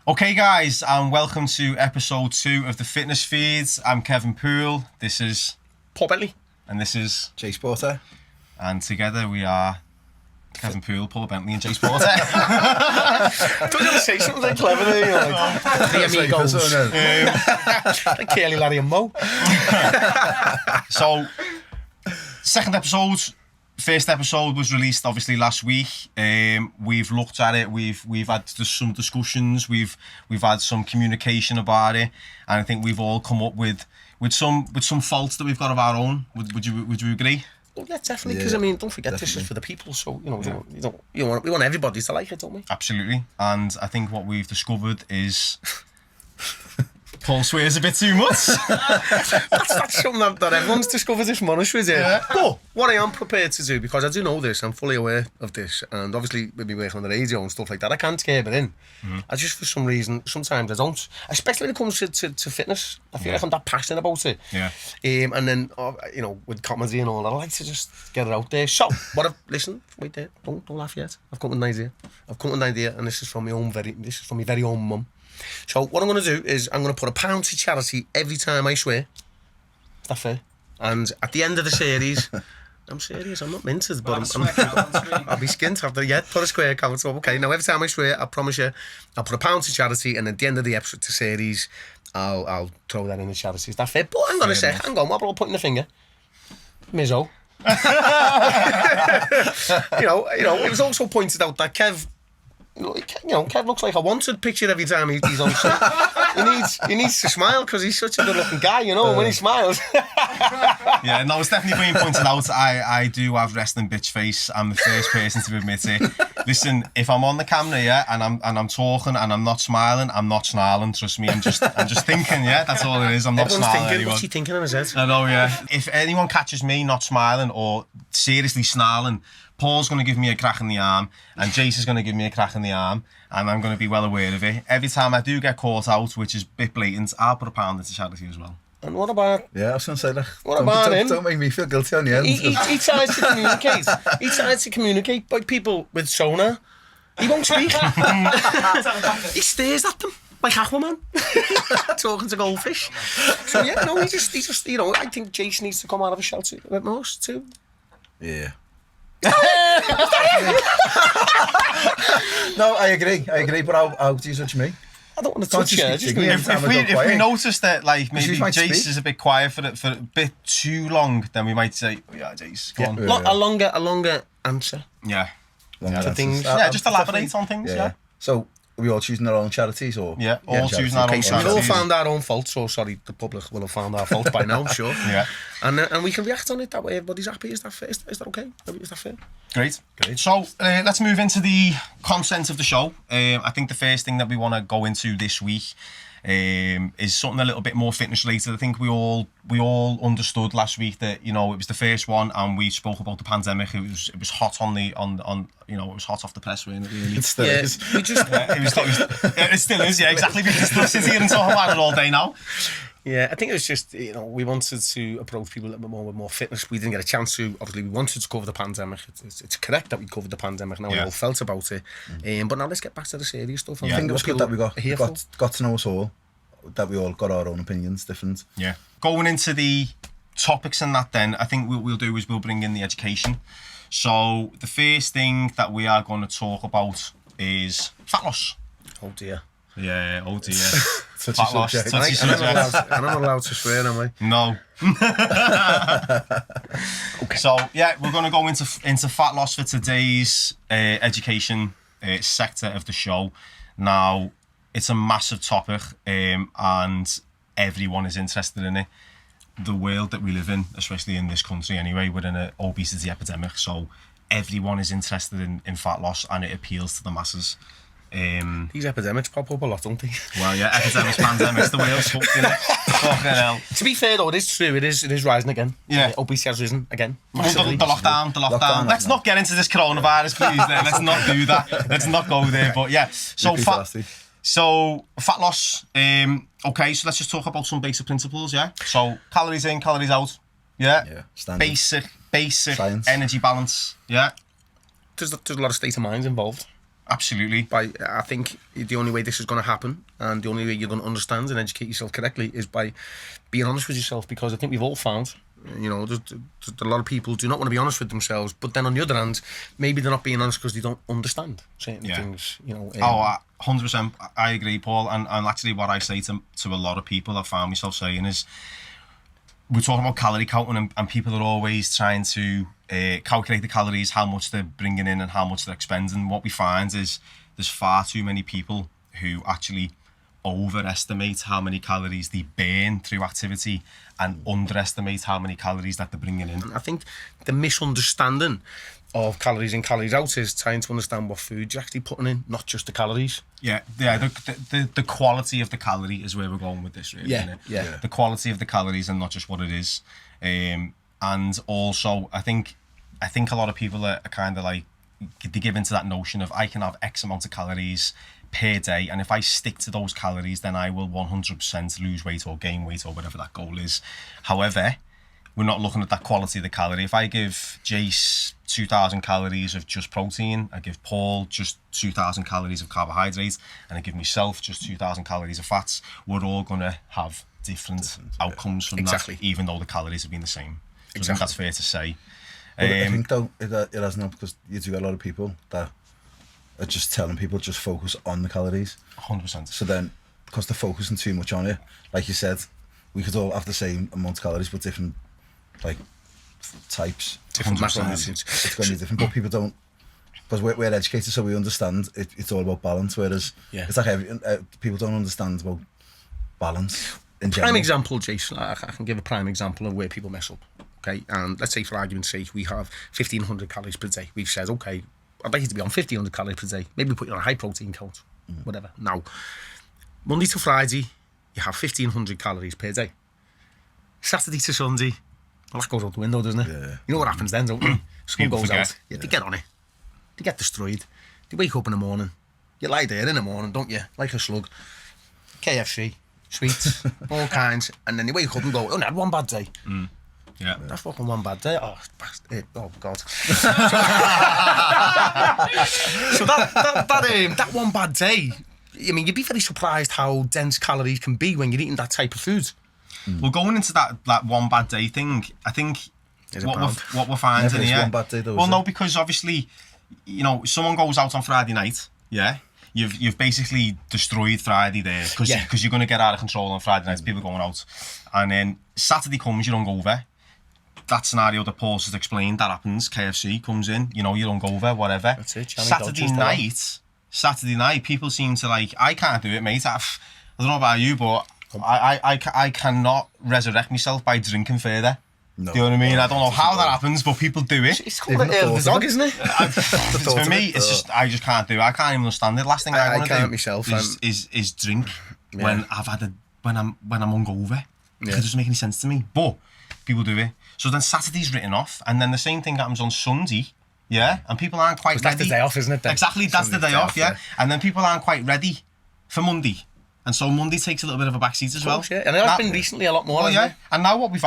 Okay, guys, and welcome to episode 2 of the Fitness Feeds. I'm Kevin Poole. This is Paul Bentley. And this is Jay Sporter. And together we are Kevin Poole, Paul Bentley, and Jay Sporter. Don't you want to say something clever there? You know, like, the amigos. Like Kelly, Larry, and Mo. So, second episode. First episode was released obviously last week. We've looked at it. We've had some discussions. We've had some communication about it, and I think we've all come up with some faults that we've got of our own. Would you agree? Well, yeah, definitely. Because I mean, don't forget this is for the people. So we want everybody to like it, don't we? Absolutely. And I think what we've discovered is Paul swears a bit too much. that's something that everyone's discovered this morning, is it? Yeah. But what I am prepared to do, because I do know this, I'm fully aware of this, and obviously with me working on the radio and stuff like that, I can't scare it in. I just, for some reason, sometimes I don't. Especially when it comes to fitness. I feel like I'm that passionate about it. Yeah. And then, with comedy and all that, I like to just get it out there. So, listen, wait there, don't laugh yet. I've come with an idea. And this is from my very own mum. So what I'm going to do is I'm going to put £1 to charity every time I swear. Is that fair? And at the end of the series, I'm serious, I'm not minted, but I'll be skint after put a square count up. Okay, now every time I swear, I promise you, I'll put £1 to charity, and at the end of the episode to series, I'll throw that in the charity. Is that fair? But hang on a sec, hang on, what about putting the finger? Mizzo. It was also pointed out that Kev looks like a wanted picture every time he's on set. he needs to smile because he's such a good-looking guy, when he smiles. Yeah, no, it's definitely being pointed out. I do have resting bitch face. I'm the first person to admit it. Listen, if I'm on the camera, and I'm talking and I'm not smiling, I'm not snarling. Trust me, I'm just thinking. Yeah, that's all it is. I'm not Everyone's snarling. Thinking, anyone. What's he thinking in his head? I know. Yeah. If anyone catches me not smiling or seriously snarling, Paul's going to give me a crack in the arm, and Jason's going to give me a crack in the arm, and I'm going to be well aware of it. Every time I do get caught out, which is a bit blatant, I'll put £1 into charity as well. And what about... Yeah, I was going to say that. What about him? Don't make me feel guilty on the end. He tries to communicate. He tries to communicate by people with sonar. He won't speak. He stares at them like Aquaman, talking to goldfish. So he just, I think Jason needs to come out of a shelter a bit more too. Yeah. No, I agree, but how do you judge me? I don't want to touch you. If we notice that maybe Jace is a bit quiet for a bit too long, then we might say, yeah, Jace, go on. A longer answer. Yeah. To things. Just elaborate on things, yeah. So, are we all choosing our own charities? Or all choosing our own charities. We've all found our own fault, so sorry, the public will have found our fault by now, I'm sure. Yeah. And we can react on it that way. Everybody's happy. Is that fair? Is that okay? Is that fair? Great. So let's move into the content of the show. I think the first thing that we want to go into this week is something a little bit more fitness related. I think we all understood last week that it was the first one, and we spoke about the pandemic. It was hot it was hot off the press, really. It still is. It still is. Yeah, exactly. We can still sit here and talk about it all day now. Yeah, I think it was just, we wanted to approach people a little bit more with more fitness. We didn't get a chance to. Obviously, we wanted to cover the pandemic. It's correct that we covered the pandemic. Now we all felt about it. But now let's get back to the serious stuff. I think it was good that we got to know us all, that we all got our own opinions, different. Yeah. Going into the topics and that then, I think what we'll do is we'll bring in the education. So the first thing that we are going to talk about is fat loss. Oh dear. Yeah, oh dear. Such a subject. I'm not allowed to swear, am I? No. Okay. So, we're going to go into fat loss for today's education sector of the show. Now, it's a massive topic, and everyone is interested in it. The world that we live in, especially in this country anyway, we're in an obesity epidemic, so everyone is interested in fat loss, and it appeals to the masses. These epidemics pop up a lot, don't they? Well, yeah, epidemics, pandemics, the world's fucked in it. Fucking hell. To be fair though, it is true. It is rising again. Yeah, obesity has risen again. The lockdown. Let's not get into this coronavirus, please. Then let's not do that. Let's not go there. But yeah, so fat loss. Okay, so let's just talk about some basic principles. Yeah. So calories in, calories out. Yeah. Standard. Basic Science. Energy balance. Yeah. There's a lot of state of mind involved. Absolutely. I think the only way this is going to happen, and the only way you're going to understand and educate yourself correctly, is by being honest with yourself. Because I think we've all found, there's a lot of people do not want to be honest with themselves, but then on the other hand, maybe they're not being honest because they don't understand certain things. 100%. I agree, Paul. And actually, what I say to a lot of people, I've found myself saying is, we're talking about calorie counting, and people are always trying to calculate the calories, how much they're bringing in and how much they're expending. What we find is there's far too many people who actually overestimate how many calories they burn through activity and underestimate how many calories that they're bringing in. I think the misunderstanding of calories in, calories out is trying to understand what food you're actually putting in, not just the calories. The quality of the calorie is where we're going with this, really, isn't it? Yeah. The quality of the calories and not just what it is. And also, I think a lot of people are kind of like, they give into that notion of, I can have X amount of calories per day, and if I stick to those calories, then I will 100% lose weight or gain weight or whatever that goal is. However, we're not looking at that quality of the calorie. If I give Jace 2,000 calories of just protein, I give Paul just 2,000 calories of carbohydrate, and I give myself just 2,000 calories of fats, we're all going to have different outcomes from that, even though the calories have been the same. So I think that's fair to say. I think, though, it hasn't helped, because you do get a lot of people that are just telling people just focus on the calories. 100%. So then, because they're focusing too much on it, like you said, we could all have the same amount of calories, but different, like, types. Different macronutrients. It's going to be different, but people don't, because we're educated, so we understand it's all about balance, whereas it's like people don't understand about balance in general. Prime example, Jason, I can give a prime example of where people mess up. Okay, and let's say, for argument's sake, we have 1,500 calories per day. We've said, okay, I'd like you to be on 1,500 calories per day. Maybe we put you on a high protein count, whatever. Now, Monday to Friday, you have 1,500 calories per day. Saturday to Sunday, well, that goes out the window, doesn't it? Yeah. You know what happens then, don't you? Someone goes forget. out, they get on it, they get destroyed. They wake up in the morning, you lie there in the morning, don't you? Like a slug. KFC, sweets, all kinds, and then you wake up and go, oh, I had one bad day. Yeah. That's fucking one bad day. Oh God. So that one bad day, I mean, you'd be very surprised how dense calories can be when you're eating that type of food. Well, going into that one bad day thing, I think what we're finding here. One bad day, though, well, no, because obviously, someone goes out on Friday night, you've basically destroyed Friday there, because you're going to get out of control on Friday nights, people going out, and then Saturday comes, you're hungover. That scenario that Paul has explained, that happens. KFC comes in, you're hungover, whatever. That's it. Saturday night, people seem to like, I can't do it, mate. I don't know about you, but I cannot resurrect myself by drinking further. No. Do you know what I mean? I don't know how that happens, but people do it. It's called the dog, isn't it? For me, it's just, I just can't do it. I can't even understand it. Last thing I want to do myself, is drink when I've had when I'm hungover. It doesn't make any sense to me. But people do it. So then Saturday's written off, and then the same thing happens on Sunday, and people aren't quite ready. That's the day off, isn't it? Then? Exactly, that's the day off, and then people aren't quite ready for Monday, and so Monday takes a little bit of a backseat as well. And it has been recently a lot more. Well, and now what we've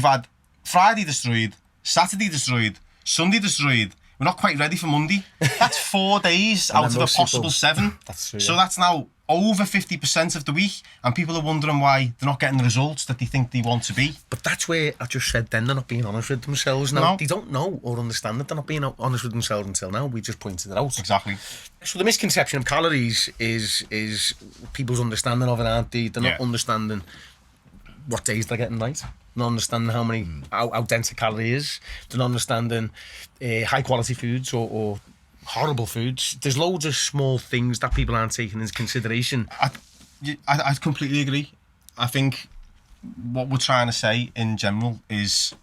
had Friday destroyed, Saturday destroyed, Sunday destroyed. We're not quite ready for Monday. That's 4 days out of a possible 7. That's true. So that's now over 50% of the week, and people are wondering why they're not getting the results that they think they want to be. But that's where I just said then they're not being honest with themselves now. No. They don't know or understand that they're not being honest with themselves until now. We just pointed it out. Exactly. So the misconception of calories is people's understanding of it, aren't they? They're not understanding what days they're getting right. They're not understanding how dense a calorie is. They're not understanding high quality foods or horrible foods. There's loads of small things that people aren't taking into consideration. I completely agree. I think what we're trying to say in general is,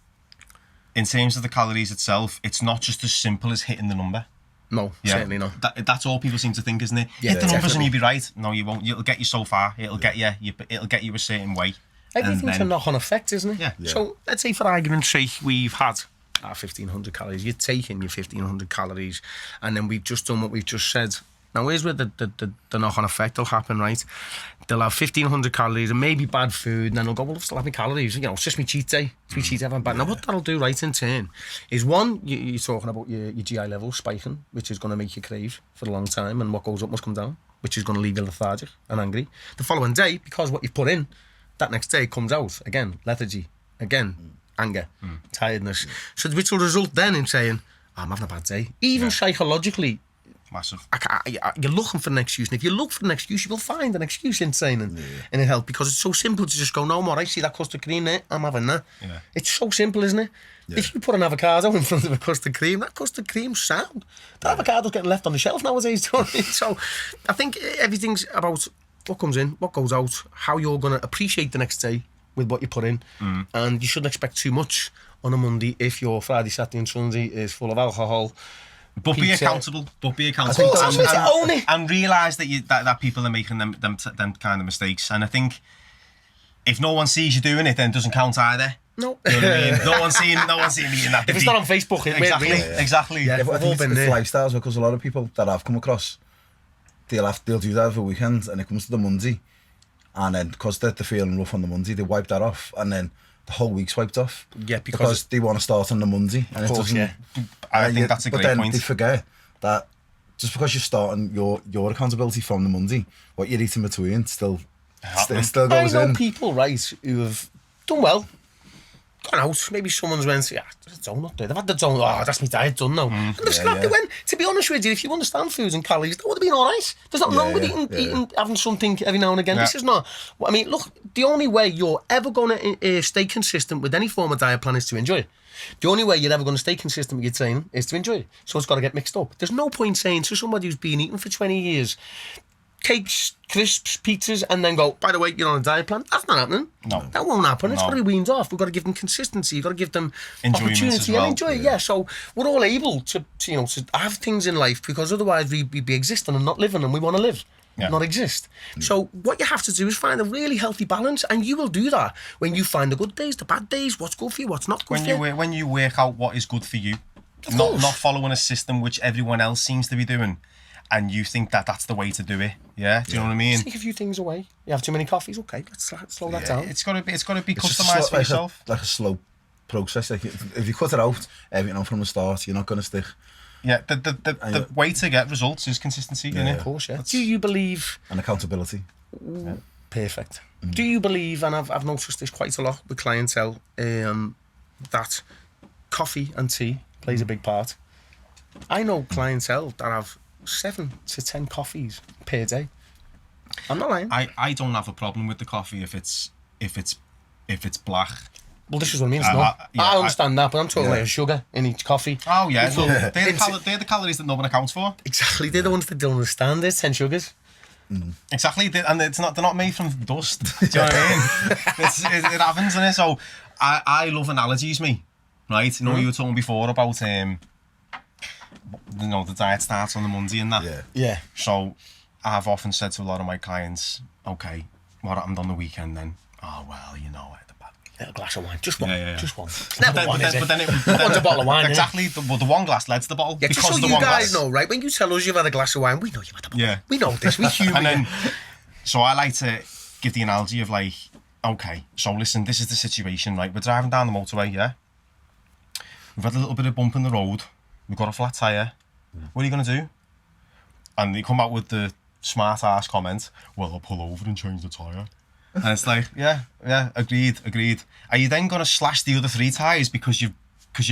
in terms of the calories itself, it's not just as simple as hitting the number. No, certainly not. That's all people seem to think, isn't it? Hit the numbers and you'll be right. No, you won't. It'll get you so far. It'll get you a certain way. Everything's a knock-on effect, isn't it? Yeah. So let's say, for argument's sake, we've had our 1,500 calories. You're taking your 1,500 calories, and then we've just done what we've just said. Now, here's where the knock-on effect will happen, right? They'll have 1,500 calories and maybe bad food, and then they'll go, well, I'll still have my calories. You know, it's just my cheat day. It's my cheat day. But now what that'll do, right, in turn, is one, you're talking about your GI level spiking, which is going to make you crave for a long time, and what goes up must come down, which is going to leave you lethargic and angry. The following day, because what you've put in, that next day comes out, again, lethargy, again, anger, tiredness. So which will result then in saying, I'm having a bad day. Even psychologically, Massive. You're looking for an excuse, and if you look for an excuse, you will find an excuse in saying it, and it helps, because it's so simple to just go, no more, I see that custard cream there, I'm having that. Yeah. It's so simple, isn't it? Yeah. If you put an avocado in front of a custard cream, that custard cream's sound. That avocado's getting left on the shelf nowadays, don't it? So I think everything's about what comes in, what goes out, how you're going to appreciate the next day with what you put in, and you shouldn't expect too much on a Monday if your Friday, Saturday and Sunday is full of alcohol. But be accountable. And realise that people are making them kind of mistakes. And I think if no one sees you doing it, then it doesn't count either. No. You know what I mean? No one's seeing me in that. If it's not on Facebook, Exactly. Yeah, I think it's lifestyles, because a lot of people that I've come across, they'll do that over weekends, and it comes to the Monday, and then because they're feeling rough on the Monday, they wipe that off, and then the whole week's wiped off. Yeah, because they want to start on the Monday. And of course, it doesn't, I think that's a great point. But then they forget that just because you're starting your accountability from the Monday, what you're eating between still goes in. I know people, right, who have done well, gone out, maybe someone's went, yeah, there's a donut there. They've had the donut, oh, that's my diet done now. And they've scrapped it when, to be honest with you, if you understand foods and calories, that would have been all right. There's nothing wrong with eating, having something every now and again. This is not, I mean, look, the only way you're ever going to stay consistent with any form of diet plan is to enjoy it. The only way you're ever going to stay consistent with your training is to enjoy it. So it's got to get mixed up. There's no point saying to somebody who's been eating for 20 years, cakes, crisps, pizzas, and then go, by the way, you're on a diet plan. That's not happening. No. That won't happen. It's got to be weaned off. We've got to give them consistency. You've got to give them opportunity well. and enjoy it. Yeah, so we're all able to have things in life, because otherwise we'd be existing and not living, and we want to live, not exist. So what you have to do is find a really healthy balance, and you will do that when you find the good days, the bad days, what's good for you, what's not good for you. When you work out what is good for you, not following a system which everyone else seems to be doing, and you think that that's the way to do it. Yeah, do you know what I mean? Take a few things away. You have too many coffees, okay, let's slow that down. It's got to be customized for yourself. Like a slow process. Like if you cut it out, from the start, you're not going to stick. Yeah, the way to get results is consistency, isn't it? Of course, yeah. Do you believe... And accountability. Perfect. Do you believe, and I've noticed this quite a lot with clientele, that coffee and tea plays a big part? I know clientele that have 7 to 10 coffees per day. I'm not lying. I don't have a problem with the coffee if it's black. Well, this is what I mean. It's not. I understand that, but I'm talking about sugar in each coffee. Oh yeah, they're the calories that no one accounts for. Exactly, they're the ones that don't understand. There's 10 sugars. Exactly, and they're not made from dust. Do you know what I mean? It happens, isn't it? So I love analogies, me. Right? You know, you were talking before about the diet starts on the Monday and that. Yeah. So I've often said to a lot of my clients, okay, what happened on the weekend then? Oh well, you know. A glass of wine, just one, just one. But then One's a bottle of wine. Exactly, the one glass leads the bottle. Yeah, because just so of the you one guys glass. know, right? When you tell us you've had a glass of wine, we know you've had a bottle. Yeah, we know this. We human. And then, so I like to give the analogy of like, okay, so listen, this is the situation, right? We're driving down the motorway, yeah. We've had a little bit of bump in the road. We've got a flat tyre. What are you going to do? And they come out with the smart ass comment, well, I'll pull over and change the tyre. And it's like, yeah, agreed. Are you then going to slash the other 3 tyres because you've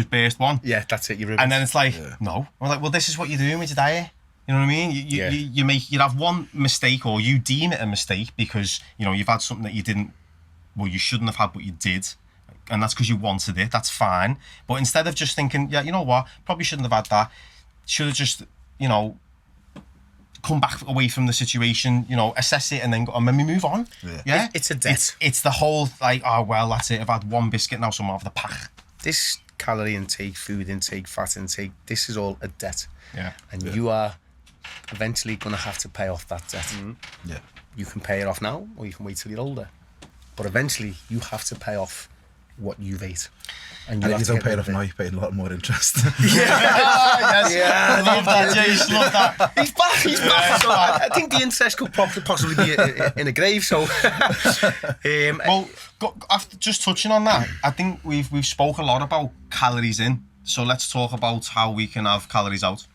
burst one? Yeah, that's it. And then it's like, no. I'm like, well, this is what you're doing with your diet. You know what I mean? You have one mistake, or you deem it a mistake because you've had something that you shouldn't have had, but you did, and that's because you wanted it. That's fine. But instead of just thinking, yeah, you know what, probably shouldn't have had that. Should have just, come back away from the situation, assess it, and then maybe move on. Yeah. It's a debt. It's the whole, like, oh, well, that's it. I've had one biscuit, now so I'm off the pack. This calorie intake, food intake, fat intake, this is all a debt. Yeah. And you are eventually going to have to pay off that debt. Yeah. You can pay it off now, or you can wait till you're older. But eventually, you have to pay off what you've ate. And And have if to you get don't pay rid enough of it. now, you're paying a lot more interest. Yes. Yeah, Love that, Jace. Love that. He's back. Yeah, So I think the interest could possibly be in a grave. So, Well, after just touching on that, I think we've spoke a lot about calories in. So let's talk about how we can have calories out.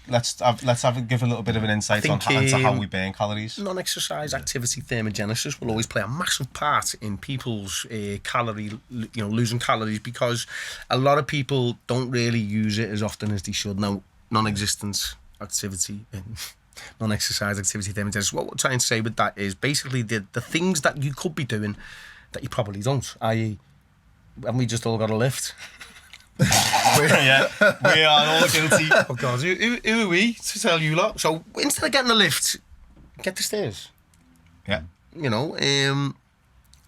Let's give a little bit of an insight I think, into how we burn calories. non-exercise activity thermogenesis will always play a massive part in people's losing calories, because a lot of people don't really use it as often as they should. Now, non-existence activity and non-exercise activity thermogenesis, what we're trying to say with that is basically the things that you could be doing that you probably don't, i.e. haven't we just all got a lift? Yeah, we are all guilty. Oh God, who are we to tell you lot? So instead of getting the lift, get the stairs. Yeah. You know,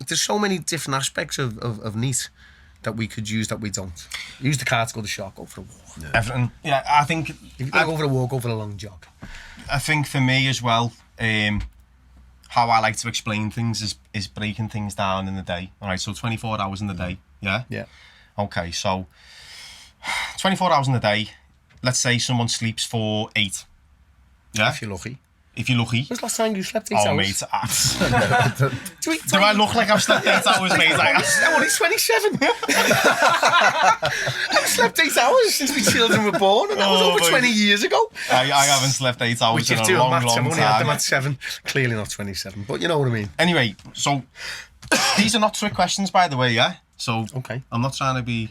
there's so many different aspects of neat that we could use that we don't. Use the car to go to the shop, go for a walk. Everything. Yeah, I think. If you go for a walk, go for a long jog. I think for me as well, how I like to explain things is breaking things down in the day. All right, so 24 hours in the day. Yeah. Yeah. Okay, so 24 hours in the day. Let's say someone sleeps for 8. Yeah. If you're lucky. If you're lucky. When's the last time you slept 8 Oh, hours? mate. Do I look like I've slept 8 hours, mate? I'm only 27. I've slept 8 hours since my children were born, and that was over 20 years ago. I haven't slept 8 hours Which in is a doing long, maths. long I'm only had them time. at 7. Clearly not 27, but you know what I mean. Anyway, so these are not trick questions, by the way, yeah? So Okay. I'm not trying to be,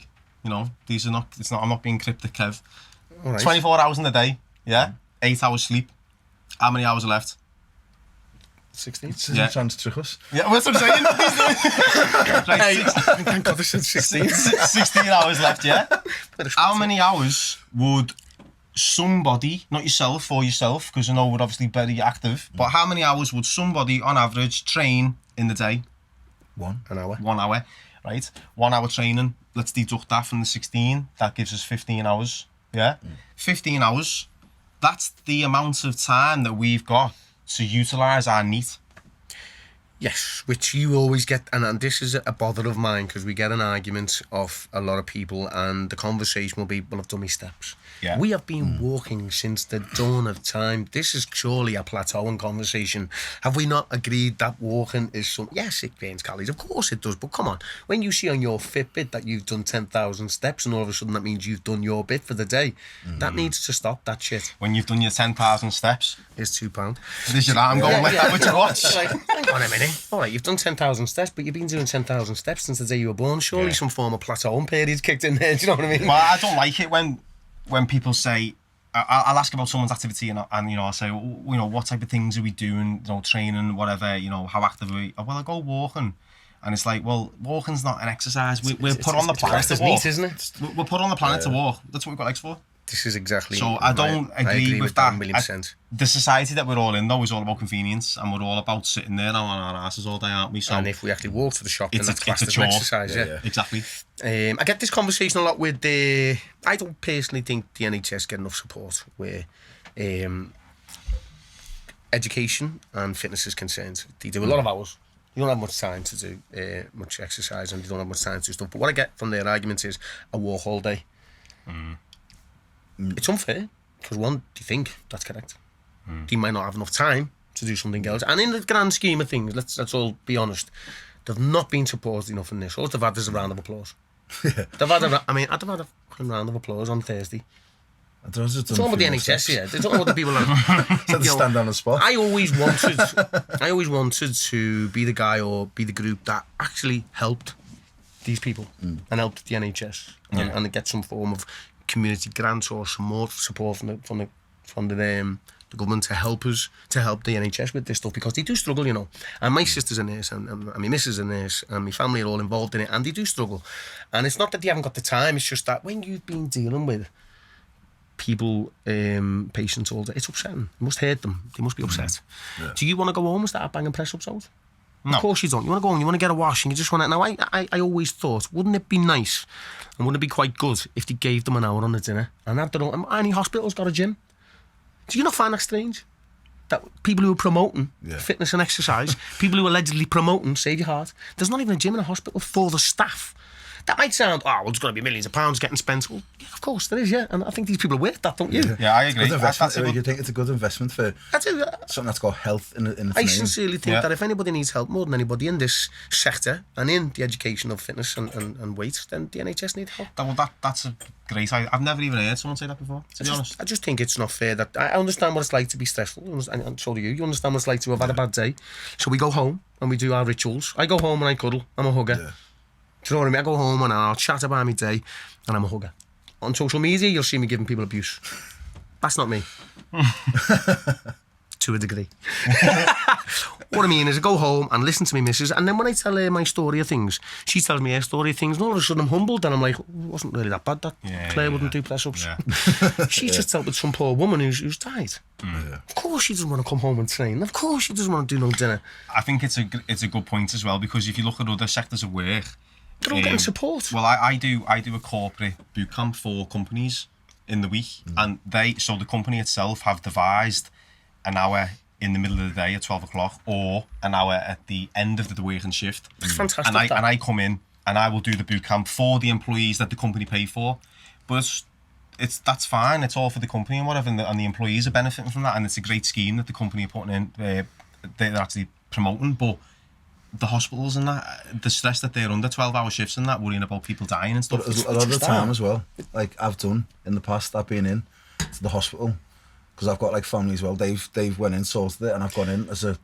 these are not, I'm not being cryptic, Kev. All right. 24 hours in the day, yeah? 8 hours sleep. How many hours are left? 16. This isn't Yeah. trying to trick us. Yeah, that's what I'm saying. Right, Thank God they said 16. 16 hours left, yeah? How many hours would somebody, not yourself or yourself, because I know we're obviously very active, but how many hours would somebody on average train in the day? An hour. 1 hour, right? 1 hour training. Let's deduct that from the 16. That gives us 15 hours. Yeah? 15 hours. That's the amount of time that we've got to utilise our NEAT. Yes, which you always get, and this is a bother of mine, because we get an argument of a lot of people, and the conversation will be, well, I've done my steps. Yeah. We have been walking since the dawn of time. This is surely a plateauing conversation. Have we not agreed that walking is some... Yes, it burns calories. Of course it does, but come on. When you see on your Fitbit that you've done 10,000 steps, and all of a sudden that means you've done your bit for the day, that needs to stop, that shit. When you've done your 10,000 steps, It's £2. this your arm going like that with your watch. Like, hang on a minute. All right, you've done 10,000 steps, but you've been doing 10,000 steps since the day you were born. Surely some form of plateauing period's kicked in there. Do you know what I mean? Well, I don't like it when people say, I'll ask about someone's activity and I'll say, what type of things are we doing, training, whatever, how active are we? Oh, well, I go walking. And it's like, well, walking's not an exercise. We're put on the planet to It's walk. neat, isn't it? We're put on the planet to walk. That's what we've got legs for. This is exactly... So I don't agree with that. that. 1,000,000%. The society that we're all in, though, is all about convenience, and we're all about sitting there on our asses all day, aren't we? So And if we actually walk to the shop, then it's that's a classed as an chore. exercise, yeah. Exactly. I get this conversation a lot with the... I don't personally think the NHS get enough support where education and fitness is concerned. They do a lot of hours. You don't have much time to do much exercise, and you don't have much time to do stuff. But what I get from their argument is a walk all day. It's unfair, because one, they think that's correct. They might not have enough time to do something else. And in the grand scheme of things, let's all be honest, they've not been supported enough in this. All they've had is a round of applause. I'd have had a fucking round of applause on Thursday. I don't know, it's It's all about the NHS, yeah. It's all about the people that... stand on the spot. I always wanted to be the guy or be the group that actually helped these people and helped the NHS and get some form of community grants or some more support from the government to help us, to help the NHS with this stuff, because they do struggle, And my sister's a nurse and my missus is a nurse and my family are all involved in it, and they do struggle. And it's not that they haven't got the time, it's just that when you've been dealing with people, patients all day, it's upsetting. It must hurt them. They must be upset. Yeah. Do you want to go home and start banging press-ups out? No. Of course you don't. You want to go home, you want to get a wash, and you just want to... Now, I always thought, wouldn't it be nice and wouldn't it be quite good if they gave them an hour on the dinner and had their own... Any hospital's got a gym. Do you not find that strange? that people who are promoting Yeah. fitness and exercise, people who are allegedly promoting Save Your Heart, there's not even a gym in a hospital for the staff. That might sound, well, there's going to be millions of pounds getting spent. Well, yeah, of course there is, yeah. And I think these people are worth that, don't you? Yeah, I agree. Good investment. That's a good- You think it's a good investment for I do. something that's got health in its I name? sincerely think Yeah. that if anybody needs help more than anybody in this sector and in the education of fitness and weight, then the NHS need help. That's a great. I've never even heard someone say that before. To be honest. I just think it's not fair that I understand what it's like to be stressful, and so do you. You understand what it's like to have had a bad day. So we go home and we do our rituals. I go home and I cuddle. I'm a hugger. Yeah. Do you know what I mean? I go home and I'll chat about my day and I'm a hugger. On social media, you'll see me giving people abuse. That's not me. To a degree. What I mean is I go home and listen to my missus, and then when I tell her my story of things, she tells me her story of things, and all of a sudden I'm humbled, and I'm like, it wasn't really that bad, that Claire wouldn't do press-ups. Yeah. She just dealt with some poor woman who's died. Yeah. Of course she doesn't want to come home and train. Of course she doesn't want to do no dinner. I think it's a good point as well, because if you look at other sectors of work, They're all getting support. Well, I do a corporate boot camp for companies in the week, and the company itself have devised an hour in the middle of the day at 12 o'clock or an hour at the end of the working shift. That's fantastic. And I come in and I will do the boot camp for the employees that the company pay for. But that's fine. It's all for the company and whatever, and the employees are benefiting from that. And it's a great scheme that the company are putting in. They're actually promoting, but the hospitals and that, the stress that they're under, 12-hour shifts and that, worrying about people dying and stuff. But a lot of the time as well, like I've done in the past, I've been in to the hospital because I've got like family as well. They've went in, sorted it, and I've gone in as a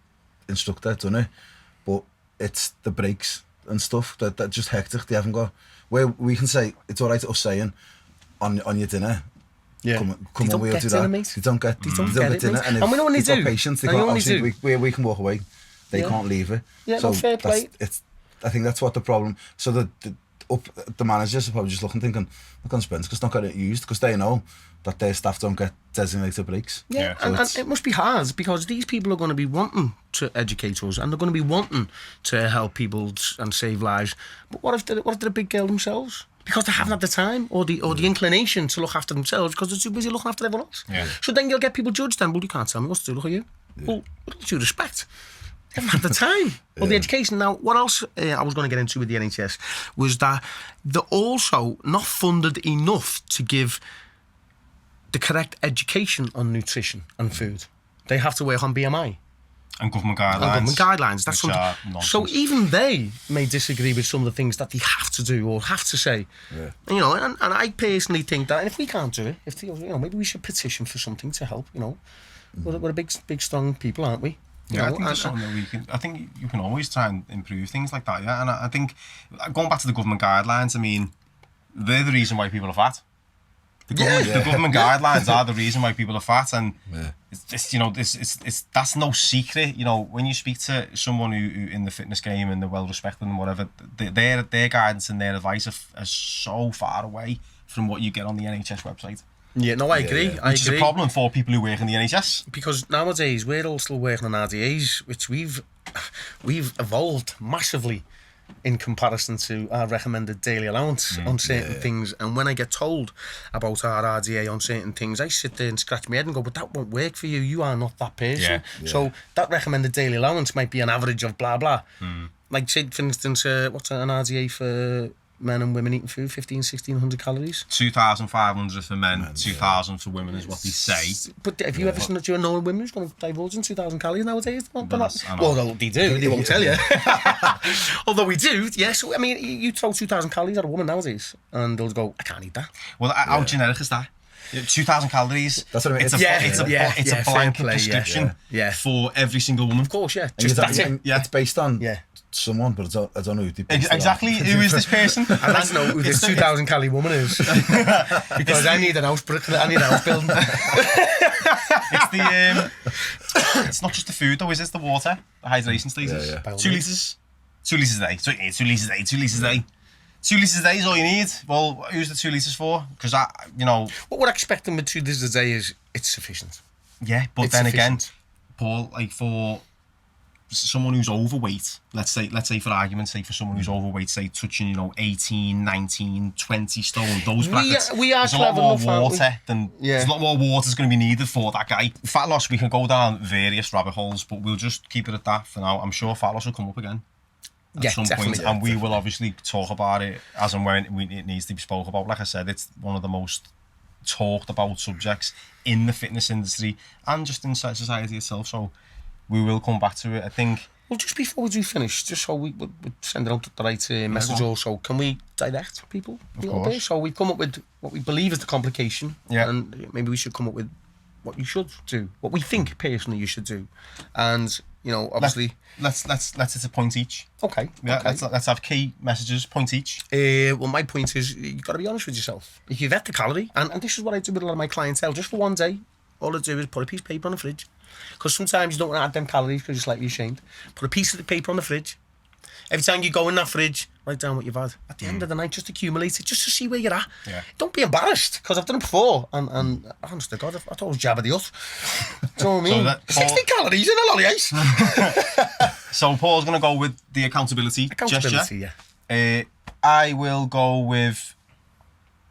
instructor, done it. But it's the breaks and stuff that just hectic. They haven't got where we can say it's all right us saying on your dinner. Yeah. Come They on, we'll do that. dinner, mate. They don't get it, dinner, mate. and if And we know when they they've got do. patients, they And can't. they only Obviously, we can walk away. They Yeah. can't leave it. Yeah, so no, fair play. I think that's what the problem. So the managers are probably just looking, thinking, "I'm going to spend because it's not going to get used," because they know that their staff don't get designated breaks. Yeah, Yeah. and it must be hard because these people are going to be wanting to educate us and they're going to be wanting to help people and save lives. But what if they're a big girl themselves? Because they haven't had the time or the inclination to look after themselves because they're too busy looking after everyone else. Yeah. So then you'll get people judged then, well, you can't tell me what to do, look at you. Yeah. Well, with due respect, they haven't had the time or the education. Now, what else I was going to get into with the NHS was that they're also not funded enough to give the correct education on nutrition and food. They have to work on BMI. And government guidelines. Government guidelines. That's which something. are nonsense. So even they may disagree with some of the things that they have to do or have to say. Yeah. You know, and I personally think that, and if we can't do it, maybe we should petition for something to help. You know, we're a big, strong people, aren't we? You Yeah, I know, think there's something that we can. I think you can always try and improve things like that. Yeah, and I think going back to the government guidelines, I mean, they're the reason why people are fat. The government guidelines are the reason why people are fat, and it's that's no secret. You know, when you speak to someone who in the fitness game and they're well respected and whatever, their guidance and their advice are so far away from what you get on the NHS website. Yeah, no, I agree. yeah. I Which is agree. a problem for people who work in the NHS. Because nowadays we're all still working on RDAs, which we've evolved massively in comparison to our recommended daily allowance on certain things. And when I get told about our RDA on certain things, I sit there and scratch my head and go, but that won't work for you. You are not that person. Yeah. So that recommended daily allowance might be an average of blah, blah. Like, say, for instance, what's an RDA for men and women eating food? 1,500 calories? 2,500 for men, 2,000 for women is what they say. But have you ever seen that you're knowing women who's going to divulge in 2,000 calories nowadays? They're not. I know. Well, they do. They won't tell you. Although we do, yes. So, I mean, you throw 2,000 calories at a woman nowadays, and they'll go, I can't eat that. Well, how generic is that? 2,000 calories. That's what I mean. It's Yeah, a fair blanket play, prescription yeah. for every single woman. Of course, yeah. And Just that's it. Yeah. It's based on Yeah. someone, but I don't know who they based it on. Exactly. Who is this person? I'd like to know who this 2,000 calorie woman is. Because I need an house building. It's the it's not just the food though, is it? It's the water, the hydration status. Yeah, yeah. 2 litres. 2 litres a day. 2 litres a day. 2 litres a day. 2 litres a day is all you need. Well, who's the 2 litres for? Because What we're expecting with 2 litres a day is it's sufficient. yeah. But It's then sufficient. again, Paul, like for someone who's overweight, let's say for argument's sake, for someone who's overweight, say touching 18, 19, 20 stone, those brackets, we are there's a lot more clever enough, water than there's a lot more water's going to be needed for that guy. Fat loss, we can go down various rabbit holes, but we'll just keep it at that for now. I'm sure fat loss will come up again at some point, and we will obviously talk about it as and when it needs to be spoke about. Like I said, it's one of the most talked about subjects in the fitness industry and just in society itself, so we will come back to it, I think. Well, just before we do finish, just so we send out the right message also, can we direct people a little bit? So we've come up with what we believe is the complication, and maybe we should come up with what you should do, what we think personally you should do, and obviously let's hit a point each. Okay. Let's have key messages, point each. Well, my point is you've got to be honest with yourself. If you vet the calorie, and this is what I do with a lot of my clientele, just for one day, all I do is put a piece of paper on the fridge, because sometimes you don't want to add them calories because you're slightly ashamed. Put a piece of the paper on the fridge. Every time you go in that fridge, write down what you've had. At the end of the night, just accumulate it, just to see where you're at. Yeah. Don't be embarrassed, because I've done it before, and honest to God, I thought it was Jabba the Hutt. Do you know what I mean? 60 calories in a lolly ice. So Paul's going to go with the accountability gesture. Yeah. I will go with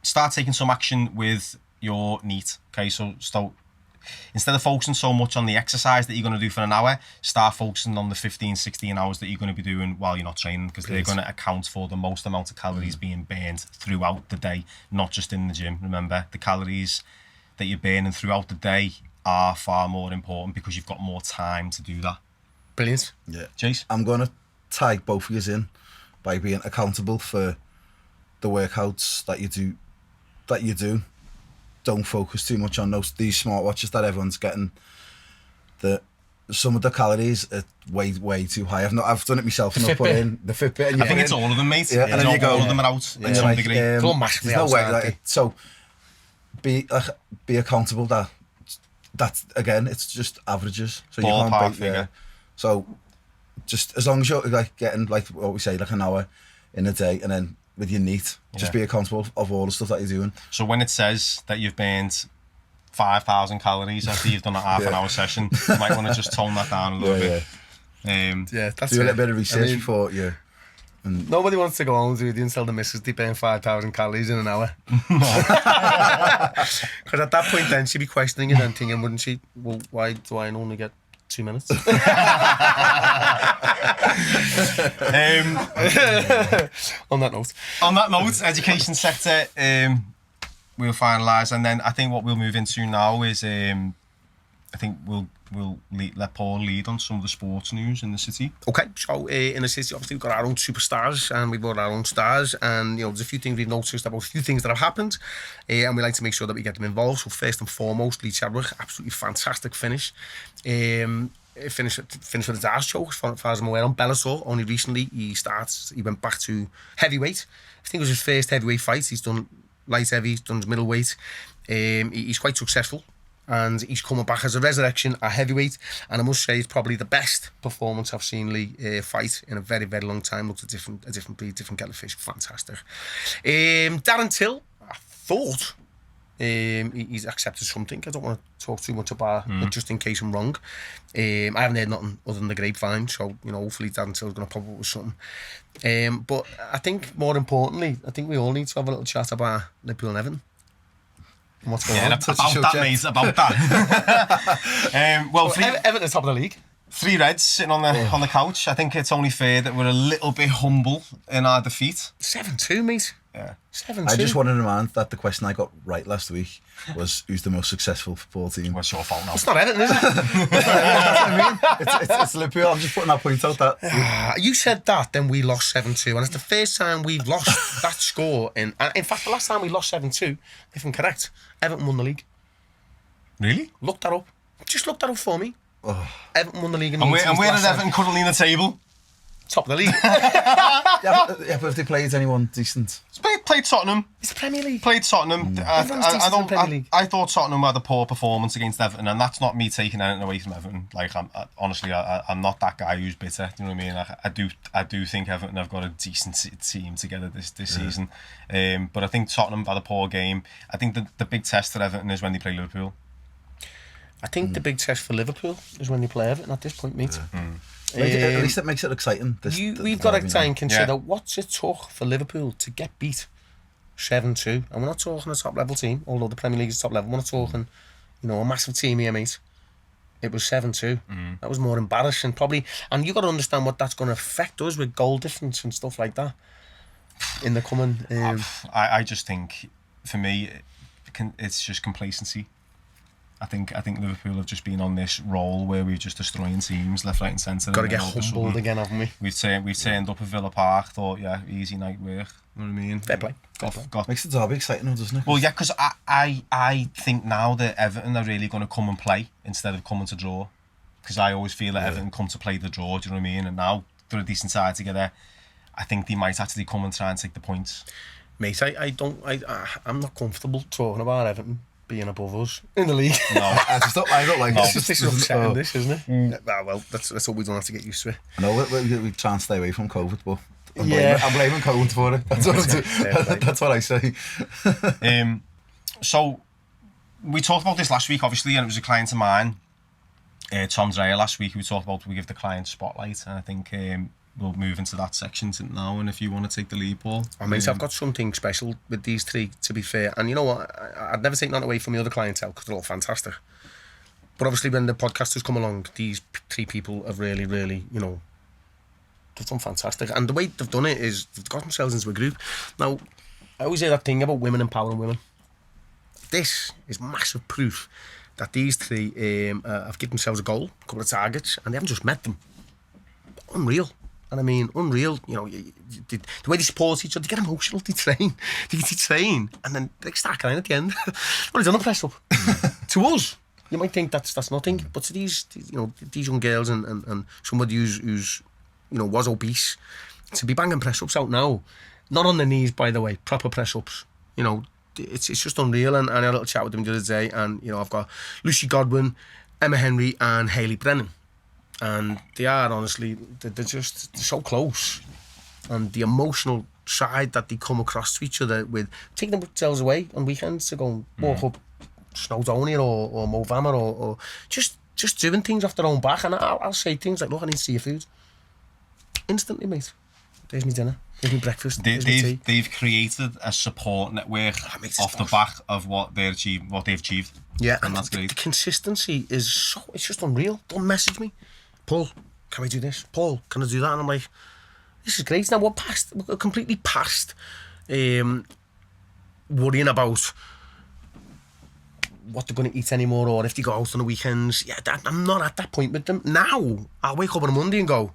start taking some action with your NEAT. Okay, so instead of focusing so much on the exercise that you're going to do for an hour, start focusing on the 15, 16 hours that you're going to be doing while you're not training, because they're going to account for the most amount of calories being burned throughout the day, not just in the gym. Remember, the calories that you're burning throughout the day are far more important because you've got more time to do that. Brilliant. Yeah. Jace? I'm going to tag both of you in by being accountable for the workouts that you do. Don't focus too much on these smartwatches that everyone's getting. Some of the calories are way too high. I've done it myself, and I've put in the Fitbit. And I think it's all of them, mate. Yeah, and then you go, all of them are out in some degree. There's no way. So be accountable. That's again, it's just averages. So you can't beat. So just as long as you're getting what we say, an hour in a day, and then with your NEAT, just be accountable of all the stuff that you're doing. So when it says that you've burned 5,000 calories after you've done a half an hour session, you might want to just tone that down a little bit. That's do a little bit of research before you. And nobody wants to go home with you and tell the missus they burn 5,000 calories in an hour. Because at that point then she'd be questioning it and thinking, wouldn't she? Well, why do I only get 2 minutes? On that note, education sector, we'll finalise, and then I think what we'll move into now is I think we'll let Paul lead on some of the sports news in the city. Okay, so in the city, obviously we've got our own superstars and we've got our own stars, and there's a few things we've noticed about a few things that have happened, and we like to make sure that we get them involved. So first and foremost, Lee Chadwick, absolutely fantastic finish. Finished with his ass choke, as far as I'm aware, on Bellator. Only recently he went back to heavyweight. I think it was his first heavyweight fight. He's done light heavy, he's done middleweight. He's quite successful, and he's coming back as a resurrection at heavyweight, and I must say it's probably the best performance I've seen Lee fight in a very, very long time. Looked a different breed, different kettle of fish. Fantastic. Darren Till, I thought he's accepted something. I don't want to talk too much about it, just in case I'm wrong. I haven't heard nothing other than the grapevine, so hopefully Darren Till's going to pop up with something. But I think more importantly, I think we all need to have a little chat about Liverpool and Everton. And what's going on? About that, mate. About that. Everton top of the league. 3 Reds sitting on the couch. I think it's only fair that we're a little bit humble in our defeat. 7-2, mate. Yeah. 7-2. I just wanted to remind that the question I got right last week was who's the most successful football team. Well, it's your fault now. It's not Everton, is it? That's what I mean. It's Liverpool. I'm just putting that point out that. You said that, then we lost 7-2, and it's the first time we've lost that score. In fact, the last time we lost 7-2, if I'm correct, Everton won the league. Really? Look that up. Just look that up for me. Oh. Everton won the league. And where is Everton currently in the table? Top of the league. yeah, but if they played anyone decent. Played Tottenham. It's the Premier League. Played Tottenham. I thought Tottenham had a poor performance against Everton, and that's not me taking anything away from Everton. Honestly, I'm not that guy who's bitter. Do you know what I mean? I do think Everton have got a decent team together this season. But I think Tottenham had a poor game. I think the big test for Everton is when they play Liverpool. I think the big test for Liverpool is when they play Everton at this point, mate. At least it makes it exciting. We've got to try and consider what's it took for Liverpool to get beat 7-2. And we're not talking a top level team, although the Premier League is top level. We're not talking, a massive team here, mate. It was 7-2. That was more embarrassing, probably. And you've got to understand what that's going to affect us with goal difference and stuff like that in the coming... I just think, for me, it's just complacency. I think Liverpool have just been on this roll where we're just destroying teams left, right and centre. Got to get humbled again, haven't we? We've turned up at Villa Park, thought, easy night work. You know what I mean? Fair play. Makes the derby exciting, doesn't it? Well, yeah, because I think now that Everton are really going to come and play instead of coming to draw. Because I always feel that Everton come to play the draw, do you know what I mean? And now they're a decent side together. I think they might actually come and try and take the points. Mate, I'm not comfortable talking about Everton being above us in the league. No, I don't like this. This is upsetting, this, isn't it? Well, that's what we don't have to get used to it. I know we try and stay away from COVID, but I'm blaming COVID for it. That's what I say. So we talked about this last week, obviously, and it was a client of mine, Tom Dreyer, last week. We talked about we give the client spotlight, and I think we'll move into that section now. And if you want to take the lead, Paul. Mate, I've got something special with these three, to be fair. And you know what? I'd never take that away from the other clientele because they're all fantastic. But obviously, when the podcasters come along, these three people have really, really, they've done fantastic. And the way they've done it is they've got themselves into a group. Now, I always hear that thing about women empowering women. This is massive proof that these three have given themselves a goal, a couple of targets, and they haven't just met them. Unreal. And I mean, unreal, the way they support each other, they get emotional, they train, and then they start crying at the end. Well, he's done a press up. To us, you might think that's nothing, but to these young girls and somebody who's was obese, to be banging press ups out now, not on the knees, by the way, proper press ups, it's just unreal. And I had a little chat with them the other day, and I've got Lucy Godwin, Emma Henry, and Hayley Brennan. And they are, honestly, they're so close. And the emotional side that they come across to each other with, taking themselves away on weekends to go and walk up Snowdonia or Movammer or just doing things off their own back. And I'll say things like, look, I need to see your food. Instantly, mate. There's me dinner. There's me breakfast. They've created a support network off the back of what they've achieved. Yeah, and that's great. The consistency is it's just unreal. Don't message me. Paul, can we do this? Paul, can I do that? And I'm like, this is great. Now we're completely past worrying about what they're going to eat anymore or if they go out on the weekends. Yeah, I'm not at that point with them. Now, I'll wake up on a Monday and go,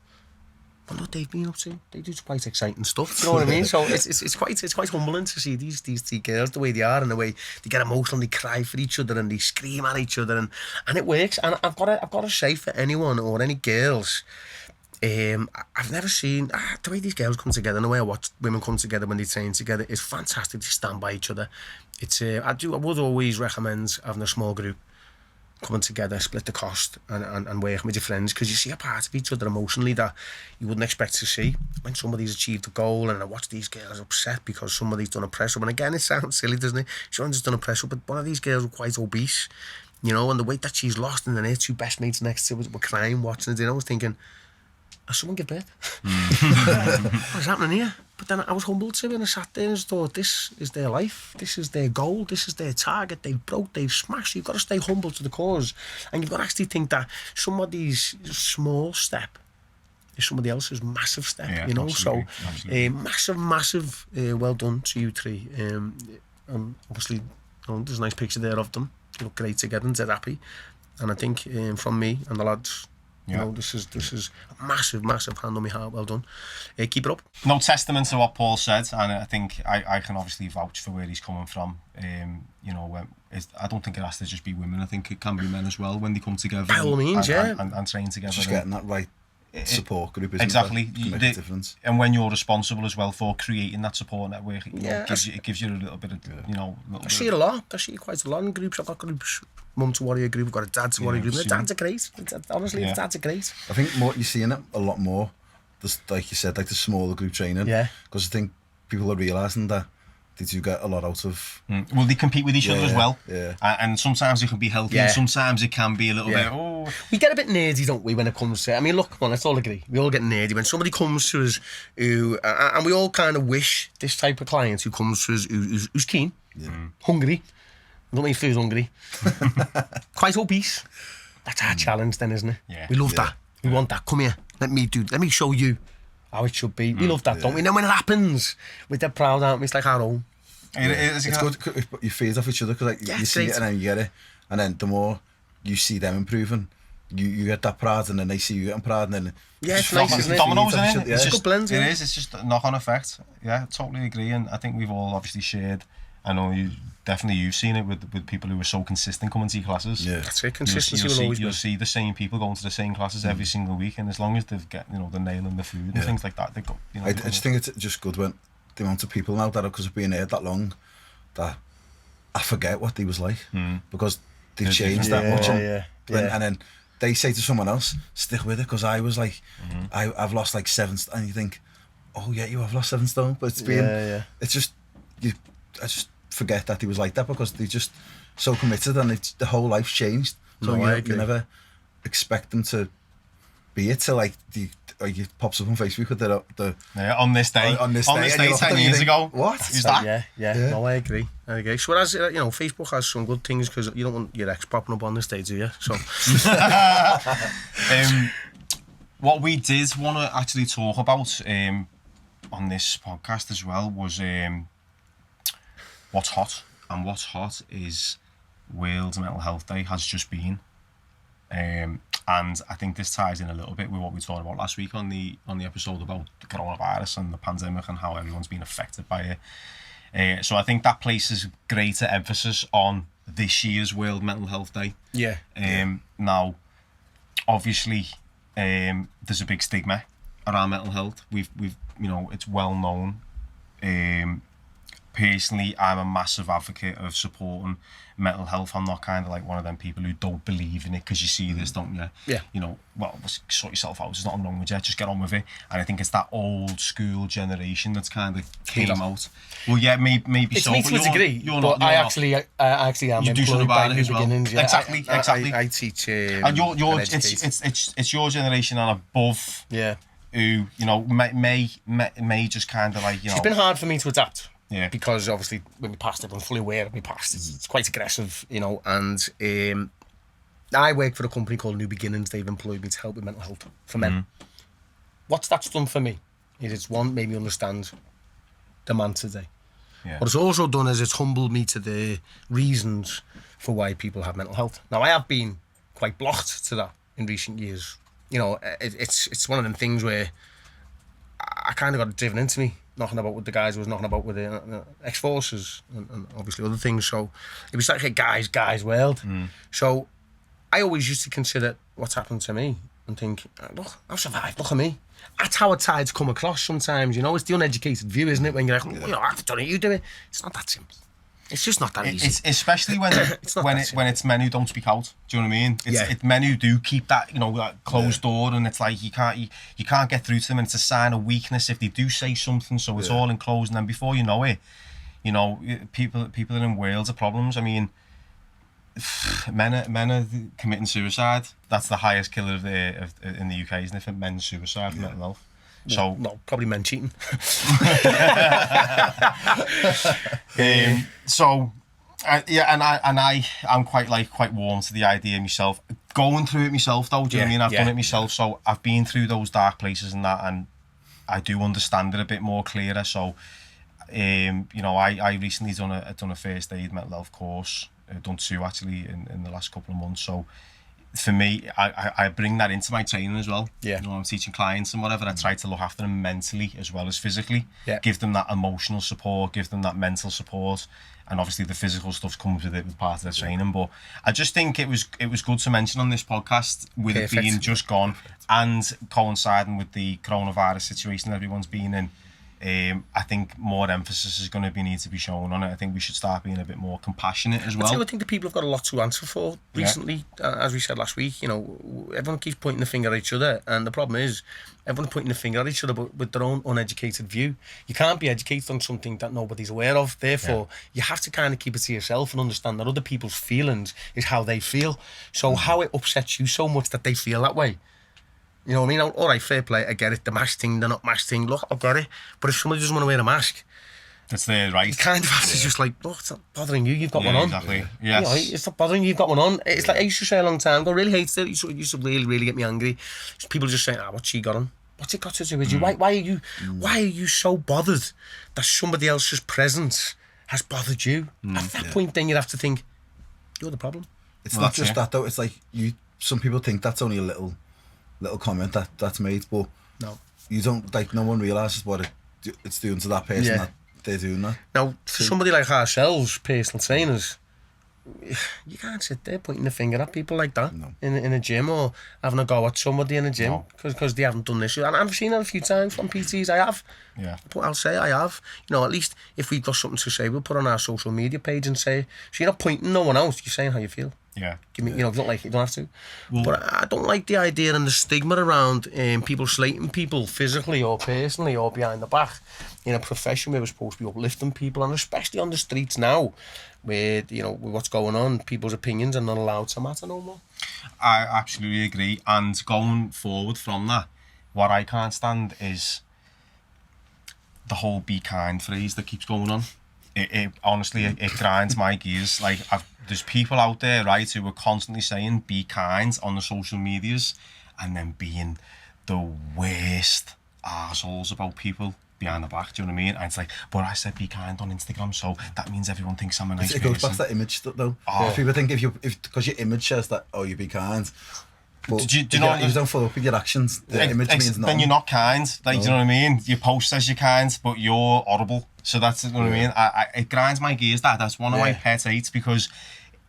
well, what they've been up to. They do quite exciting stuff, do you know what I mean? So it's quite humbling to see these three girls, the way they are and the way they get emotional, they cry for each other and they scream at each other and it works. And I've got to say, for anyone or any girls, I've never seen the way these girls come together and the way I watch women come together when they train together is fantastic. They stand by each other. It's I would always recommend having a small group, coming together, split the cost and working with your friends, because you see a part of each other emotionally that you wouldn't expect to see. When somebody's achieved a goal and I watch these girls upset because somebody's done a press up, and again it sounds silly, doesn't it? Someone's done a press up, but one of these girls was quite obese, and the weight that she's lost, and then her two best mates next to her were crying watching it, and I was thinking, has someone give birth? What's happening here? But then I was humbled to it, and I sat there and thought, this is their life, this is their goal, this is their target, they've broke, they've smashed. You've got to stay humble to the cause, and you've got to actually think that somebody's small step is somebody else's massive step, Absolutely. So massive well done to you three. And obviously, there's a nice picture there of them. They look great together and they're happy. And I think from me and the lads, this is a massive hand on my heart. Well done. Keep it up. No testament to what Paul said, and I think I can obviously vouch for where he's coming from. I don't think it has to just be women. I think it can be men as well when they come together. By all means, and train together. Just getting that right support group, isn't exactly. It? Can make a difference. And when you're responsible as well for creating that support network, it gives you a little bit of I see it a lot. I see it quite a lot in groups. I've got groups. Mum to warrior group, we've got a dad to warrior group. The dads are great. Honestly, the dads are great. I think you're seeing it a lot more. Just like you said, like the smaller group training. Yeah. Because I think people are realising that they do get a lot out of. Well, they compete with each other as well. Yeah. And sometimes it can be healthy, and sometimes it can be a little bit. Oh, we get a bit nerdy, don't we, when it comes to... I mean, look, come on, let's all agree. We all get nerdy. When somebody comes to us who... and we all kind of wish this type of client who comes to us who's keen, hungry. I don't mean food hungry. Quite obese. That's our challenge then, isn't it? Yeah. We love that. We want that. Come here. Let me show you how it should be. We love that, don't we? And then when it happens, we're dead proud, aren't we? It's like our own. It's good if you feed off each other, because like, you see it and then you get it, and then the more you see them improving, you get that pride, and then they see you getting pride, and then it's nice, isn't it? Dominoes, isn't it? It's just good blends. It is. It's just a knock-on effect. Yeah, totally agree. And I think we've all obviously shared. I know you've seen it with people who are so consistent coming to your classes. Yeah, that's it. Consistency will always be. You'll see the same people going to the same classes every single week, and as long as they've got the nail in the food and things like that, they go. I just think it's just good when the amount of people now that because of being here that long, that I forget what they was like because they've changed that much. And then they say to someone else, stick with it, because I was like, I've lost like 7 stone, and you think, oh yeah, you have lost 7 stone, but it's been, it's just I just forget that he was like that, because they just so committed, and the whole life's changed. So you never expect them to be it. So like you pops up on Facebook with the on this day 10 years ago. What is that? Yeah. No, I agree. So whereas Facebook has some good things, because you don't want your ex popping up on the stage, do you? So what we did want to actually talk about on this podcast as well was what's hot. And what's hot is World Mental Health Day has just been, and I think this ties in a little bit with what we talked about last week on the episode about the coronavirus and the pandemic and how everyone's been affected by it. So I think that places greater emphasis on this year's World Mental Health Day. Yeah. Now, obviously, there's a big stigma around mental health. We've it's well known. Personally, I'm a massive advocate of supporting mental health. I'm not kind of like one of them people who don't believe in it because you see this, don't you? Yeah. Sort yourself out. There's nothing wrong with you. Just get on with it. And I think it's that old school generation that's kind of came out. Well, yeah, maybe it's so. It's me to a degree. I actually am you do something about it as well. Beginnings. Yeah. Exactly. I teach. And it's your generation and above. Yeah. Who may just kind of like It's been hard for me to adapt. Yeah. Because obviously when we passed it, I'm fully aware of my past. It's quite aggressive, and I work for a company called New Beginnings. They've employed me to help with mental health for men. What that's done for me is it's made me understand the man today. Yeah. What it's also done is it's humbled me to the reasons for why people have mental health. Now, I have been quite blocked to that in recent years. It's one of them things where I kind of got it driven into me, knocking about with the guys I was knocking about with the ex-forces and obviously other things. So it was like a guy's world. So I always used to consider what's happened to me and think, look, I've survived, look at me. That's how it's hard to come across sometimes, It's the uneducated view, isn't it? When you're like, I've done it, you do it. It's not that simple. It's just not that easy. It's especially when when it's men who don't speak out. Do you know what I mean? It's men who do keep that that closed door, and it's like you can't get through to them, and it's a sign of weakness if they do say something. So it's all enclosed, and then before you know it, people are in worlds of problems. I mean, men are committing suicide. That's the highest killer in the UK, isn't it? Men's suicide for mental health. So probably men cheating. I'm quite warm to the idea myself. Going through it myself, though, do you know what I mean? I've done it myself, so I've been through those dark places and that, and I do understand it a bit more clearer. So, I recently done a first aid mental health course. I've done 2 actually in the last couple of months. So, for me, I bring that into my training as well. Yeah. I'm teaching clients and whatever. I try to look after them mentally as well as physically. Yeah. Give them that emotional support, give them that mental support, and obviously the physical stuff comes with it with part of the training. But I just think it was good to mention on this podcast with it being just gone and coinciding with the coronavirus situation everyone's been in. I think more emphasis is going to need to be shown on it. I think we should start being a bit more compassionate as well. I think the people have got a lot to answer for recently. As we said last week, you know, everyone keeps pointing the finger at each other, and the problem is everyone's pointing the finger at each other, but with their own uneducated view. You can't be educated on something that nobody's aware of. Therefore, you have to kind of keep it to yourself and understand that other people's feelings is how they feel. So how it upsets you so much that they feel that way. You know what I mean? All right, fair play, I get it. The mask thing, the not mask thing, look, I get it. But if somebody doesn't want to wear a mask, that's their right. You kind of have to just like, look, it's not bothering you, you've got one on. Exactly, yes. You know, it's not bothering you, you've got one on. It's like I used to say a long time ago, really hated it, it used to really get me angry. People just saying, what's she got on? What's it got to do with you? Why are you so bothered that somebody else's presence has bothered you? At that point, then you'd have to think, you're the problem. It's not just that though, it's like some people think that's only a little comment that's made, but no, you don't, like, no one realises what it's doing to that person that they're doing that. Now, for somebody like ourselves, personal trainers, you can't sit there pointing the finger at people like that in a gym, or having a go at somebody in a gym because they haven't done this. And I've seen that a few times from PTs, I have. Yeah. But I'll say I have. You know, at least if we've got something to say, we'll put on our social media page and say, so you're not pointing no one out, you're saying how you feel. Yeah. Give me, you know, if you don't like it, you don't have to. Well, but I don't like the idea and the stigma around people slating people physically or personally or behind the back in a profession where we're supposed to be uplifting people, and especially on the streets now, where, you know, with what's going on, people's opinions are not allowed to matter no more. I absolutely agree. And going forward from that, what I can't stand is the whole "be kind" phrase that keeps going on. It honestly, it grinds my gears. Like, there's people out there, right, who are constantly saying "be kind" on the social medias, and then being the worst assholes about people behind the back. Do you know what I mean? And it's like, but I said "be kind" on Instagram, so that means everyone thinks I'm a nice person. It goes back to that image though. People think if because your image says that, you be kind. But do you know, if you don't follow up with your actions, the image means nothing. Then you're not kind. Like, do you know what I mean? Your post says you're kind, but you're horrible. So that's, you know what I mean? It grinds my gears. That's one of my pet hates, because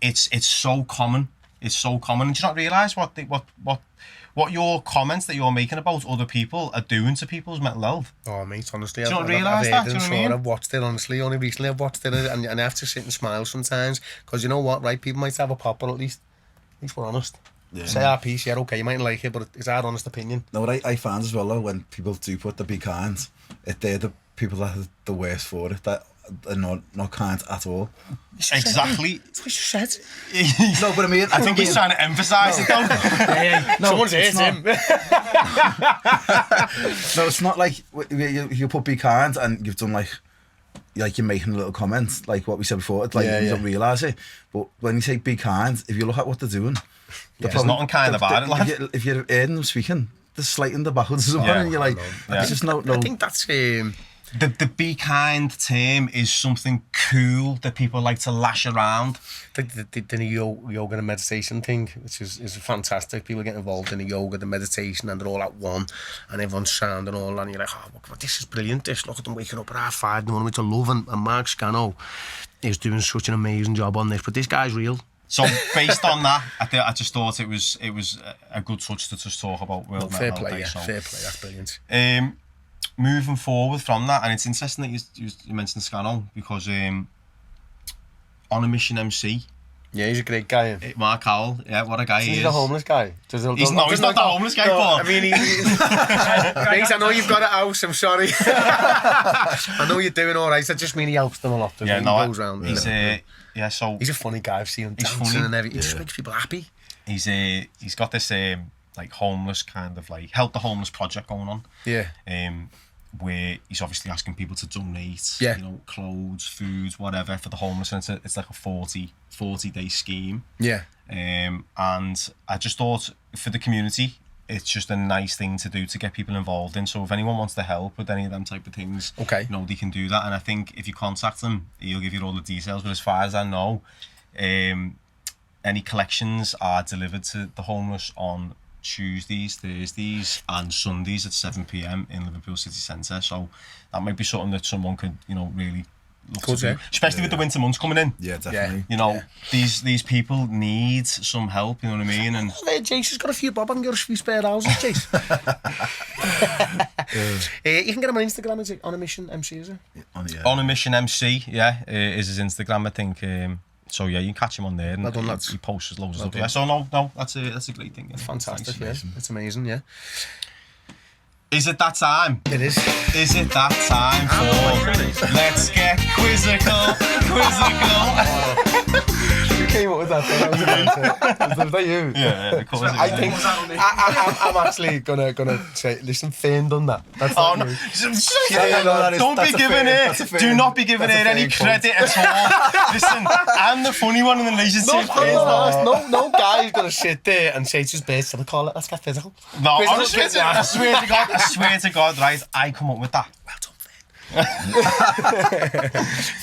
it's so common. It's so common, and do you not realise what your comments that you're making about other people are doing to people's mental health? Oh, mate, honestly, do you not realise that? Do you know what I mean? I've watched it, honestly. Only recently I've watched it, and I have to sit and smile sometimes, because you know what, right? People might have a pop, but at least we're honest. Yeah. Say our piece, okay, you mightn't like it, but it's our honest opinion. No, what I find as well, though, when people do put the "be kind," they're the people that are the worst for it, that are not kind at all. Exactly. That's what you said. No, but I mean, I think he's trying to emphasise it, though. Someone's hit him. No, it's not like you put "be kind" and you've done like you're making a little comment, like what we said before. It's like you don't realise it. But when you say "be kind," if you look at what they're doing, there's nothing kind about it, lad. If you're hearing them speaking, they're slating the backwards or something, and you're like, it's just no. I think that's the "be kind" term is something cool that people like to lash around. The yoga and meditation thing, which is fantastic. People get involved in the yoga, the meditation, and they're all at one, and everyone's sound and all, and you're like, this is brilliant. Look at them waking up at 5 in the morning, which I love, and Mark Scano is doing such an amazing job on this. But this guy's real. So based on that, I just thought it was a good touch to just talk about World Mental Health Day. Fair play, that's brilliant. Moving forward from that, and it's interesting that you mentioned Scano, because on a Mission MC. Yeah, he's a great guy. Mark Howell, what a guy he is. He's a homeless guy. He's not the homeless guy, Paul. I mean, mate, I know you've got a house, I'm sorry. I know you're doing all right, I just mean he helps them a lot. He goes around. He's a funny guy. I've seen him dancing and everything. He just makes people happy. He's got this like homeless kind of like help the homeless project going on. Yeah. Where he's obviously asking people to donate, you know, clothes, foods, whatever for the homeless, and it's like a 40-day scheme. Yeah. And I just thought for the community, it's just a nice thing to do to get people involved in. So if anyone wants to help with any of them type of things, you know, they can do that. And I think if you contact him, he'll give you all the details. But as far as I know, any collections are delivered to the homeless on Tuesdays, Thursdays and Sundays at 7 p.m. in Liverpool City Centre. So that might be something that someone could, you know, really love Could, to do. yeah. Especially with the winter months coming in. Yeah, definitely. You know, these people need some help. You know what I mean? And Jace has got a few bob. I can get a few spare houses, Jace. You can get him on Instagram. Is it On a Mission MC? Is it? On a Mission MC, is his Instagram, I think. So yeah, you can catch him on there, and Well done, lads. he posts loads of Well stuff. Yeah, so no, that's a great thing. Yeah. Fantastic. Nice. Yeah, it's amazing. Yeah, Is it that time? it is. Is it that time for Let's Get Quizzical? You came up with that thing. I was about was that you? Yeah, of course. I think I'm actually gonna say, listen, Finn done that. That's Oh not no! me. Don't be giving it. Do not be giving it any credit at all. Listen, I'm the funny one in the relationship. No guy's gonna sit there and say to his best, "Shall we call it? Let's get physical." No, Quizzical, honestly, I swear to God, right? I come up with that. Well done, Finn.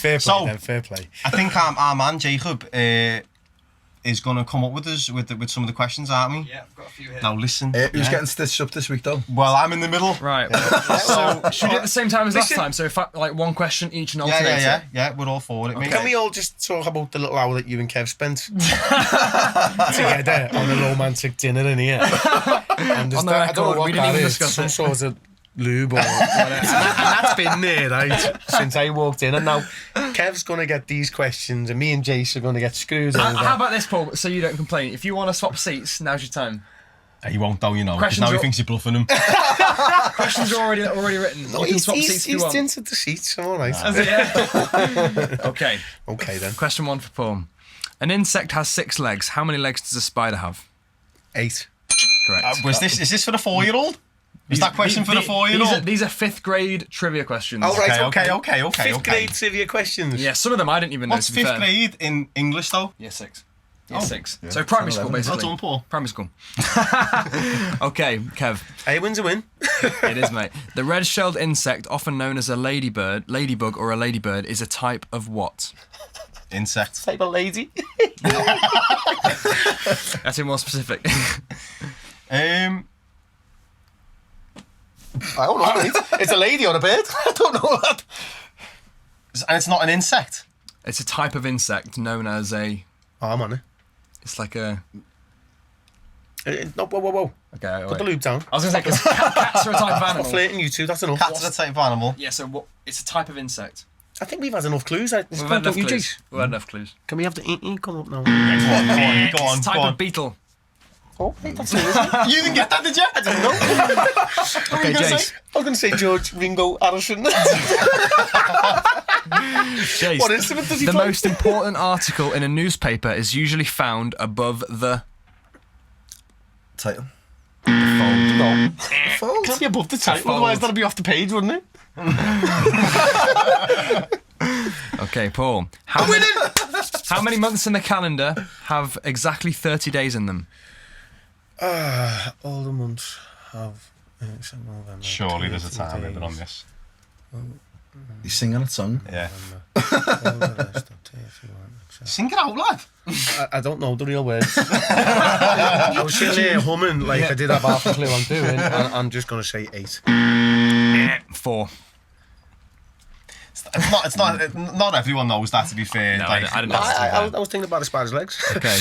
Fair play, So- then, fair play. I think our man Jacob is going to come up with us with some of the questions, aren't we? Yeah, I've got a few here. Now listen. Who's getting stitched up this week, though? Well, I'm in the middle. Right. So should we do it at the same time as last time? So if like one question each and alternate Yeah. We're all for it, mate. Can we all just talk about the little hour that you and Kev spent together on a romantic dinner in here? And just, On the I don't know record, what we didn't that even is, discuss some it. sort of lube or whatever. And that's been there, right, since I walked in. And now Kev's going to get these questions and me and Jace are going to get screwed over. How about this, Paul? So you don't complain. If you want to swap seats, now's your time. He won't though, you know. 'Cause Questions now he are- thinks you're bluffing him. Questions are already written. No, you can he's swap seats if you want. tinted the seats, I'm all right. Is it, yeah? Okay. Okay, then. Question 1 for Paul. An insect has 6 legs. How many legs does a spider have? 8. Correct. Is this for the 4-year-old? Is that question for the 4-year-old? These are 5th grade trivia questions. Oh, right, Okay. Fifth grade trivia questions. Yeah, some of them I didn't even know. What's to be 5th fair. grade in English though? Yeah, 6. Yeah, Oh. 6. So primary school, 11. basically. Well done, Paul. Primary school. Okay, Kev. A win's a win. It is, mate. The red-shelled insect, often known as a ladybug or a ladybird, is a type of what? Insect. Type of lady. That's more specific. I don't know. It's a lady on a bird. I don't know that. And it's not an insect. It's a type of insect known as a... Oh, I'm on it. It's like a... No, whoa. Okay, Put the lube down. I was going to say, because cats are a type of Stop animal. flirting, you two. That's enough. Cats are a type of animal. Yeah, so what? It's a type of insect. I think we've had enough clues. We've had enough you, clues. Jace? We've had enough clues. Can we have the come up now? Go on. It's a type of beetle. Oh, wait, that's it, isn't it? You didn't get that, did you? I don't know. Okay, Jace. I was going to say George Ringo Harrison. Jace. What instrument does he The play? most important article in a newspaper is usually found above the Title. fold. No. Fold. Can't be above the title, Fold. otherwise that'll be off the page, wouldn't it? Okay, Paul. How many months in the calendar have exactly 30 days in them? All the months have... November, Surely there's a 30 time limit days. on this. He's singing a song. Yeah. All the rest of 31, etc. Sing it out, lad. I don't know the real words. I was sitting there humming like I did have half a clue I'm doing, and I'm just going to say 8. 4. Not everyone knows that, to be fair. No, Like, I didn't I, know. I was thinking about the spider's legs. Okay.